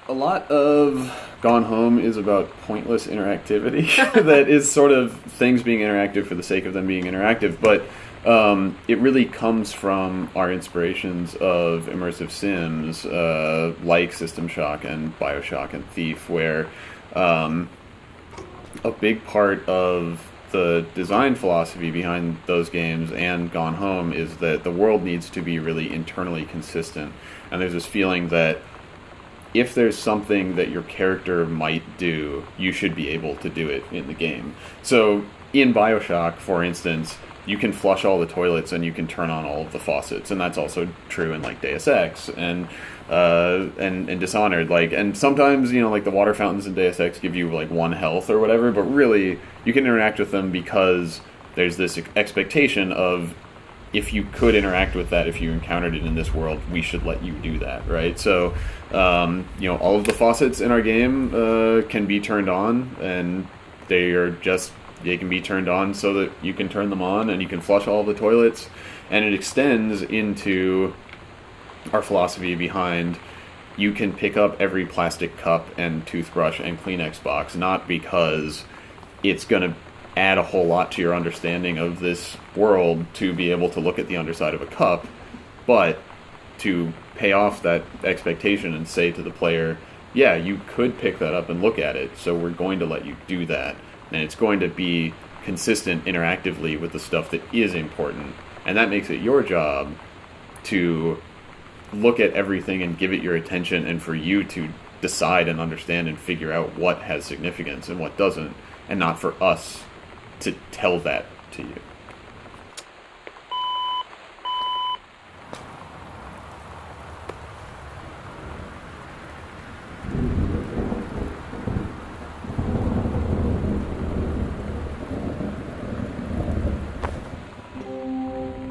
A lot of Gone Home is about pointless interactivity that is sort of things being interactive for the sake of them being interactive, but it really comes from our inspirations of immersive sims like System Shock and Bioshock and Thief, where a big part of the design philosophy behind those games and Gone Home is that the world needs to be really internally consistent. And there's this feeling that if there's something that your character might do, you should be able to do it in the game. So in Bioshock, for instance, you can flush all the toilets and you can turn on all of the faucets, and that's also true in like Deus Ex and Dishonored. Like, and sometimes like the water fountains in Deus Ex give you like 1 health or whatever, but really you can interact with them because there's this expectation of, if you could interact with that, if you encountered it in this world, we should let you do that, right? So, all of the faucets in our game can be turned on, and they can be turned on so that you can turn them on, and you can flush all of the toilets, and it extends into our philosophy behind you can pick up every plastic cup and toothbrush and Kleenex box, not because it's going to add a whole lot to your understanding of this world to be able to look at the underside of a cup, but to pay off that expectation and say to the player, yeah, you could pick that up and look at it, so we're going to let you do that, and it's going to be consistent interactively with the stuff that is important, and that makes it your job to look at everything and give it your attention, and for you to decide and understand and figure out what has significance and what doesn't, and not for us to tell that to you.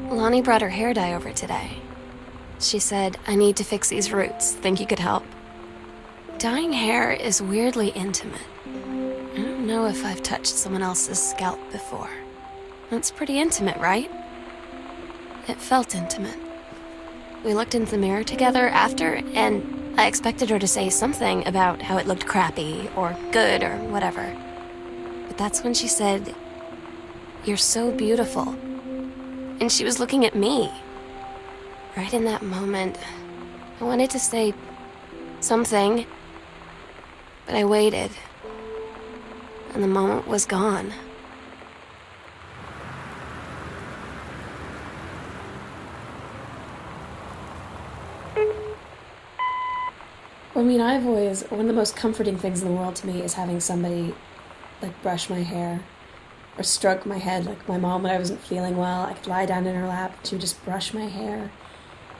Lonnie brought her hair dye over today. She said, "I need to fix these roots. Think you could help?" Dyeing hair is weirdly intimate. I don't know if I've touched someone else's scalp before. That's pretty intimate, right? It felt intimate. We looked into the mirror together after, and I expected her to say something about how it looked crappy or good or whatever. But that's when she said, "You're so beautiful." And she was looking at me. Right in that moment, I wanted to say something, but I waited, and the moment was gone. I mean, one of the most comforting things in the world to me is having somebody, like, brush my hair or stroke my head. Like, my mom, when I wasn't feeling well, I could lie down in her lap and she would just brush my hair.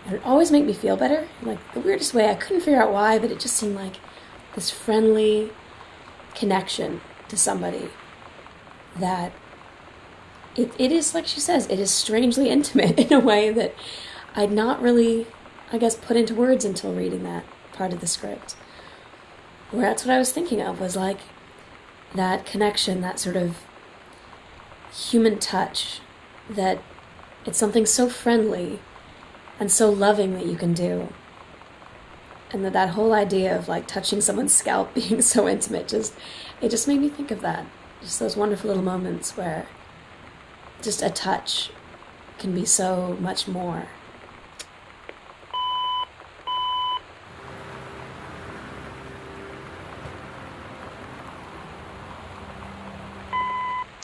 And it would always make me feel better, like, the weirdest way. I couldn't figure out why, but it just seemed like this friendly connection to somebody that it is, like she says, it is strangely intimate in a way that I'd not really, I guess, put into words until reading that part of the script. Where that's what I was thinking of, was like that connection, that sort of human touch, that it's something so friendly and so loving that you can do. And that whole idea of like touching someone's scalp being so intimate, it just made me think of that. Just those wonderful little moments where just a touch can be so much more.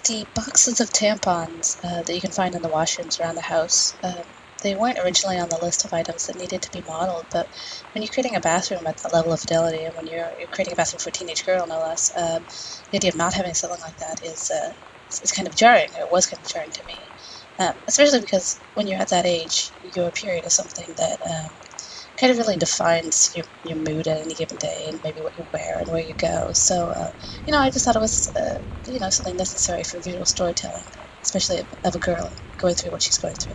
The boxes of tampons that you can find in the washrooms around the house, they weren't originally on the list of items that needed to be modeled, but when you're creating a bathroom at that level of fidelity, and when you're creating a bathroom for a teenage girl, no less, the idea of not having something like that is kind of jarring. It was kind of jarring to me, especially because when you're at that age, your period is something that kind of really defines your mood at any given day, and maybe what you wear and where you go. So, I just thought it was, something necessary for visual storytelling, especially of a girl going through what she's going through.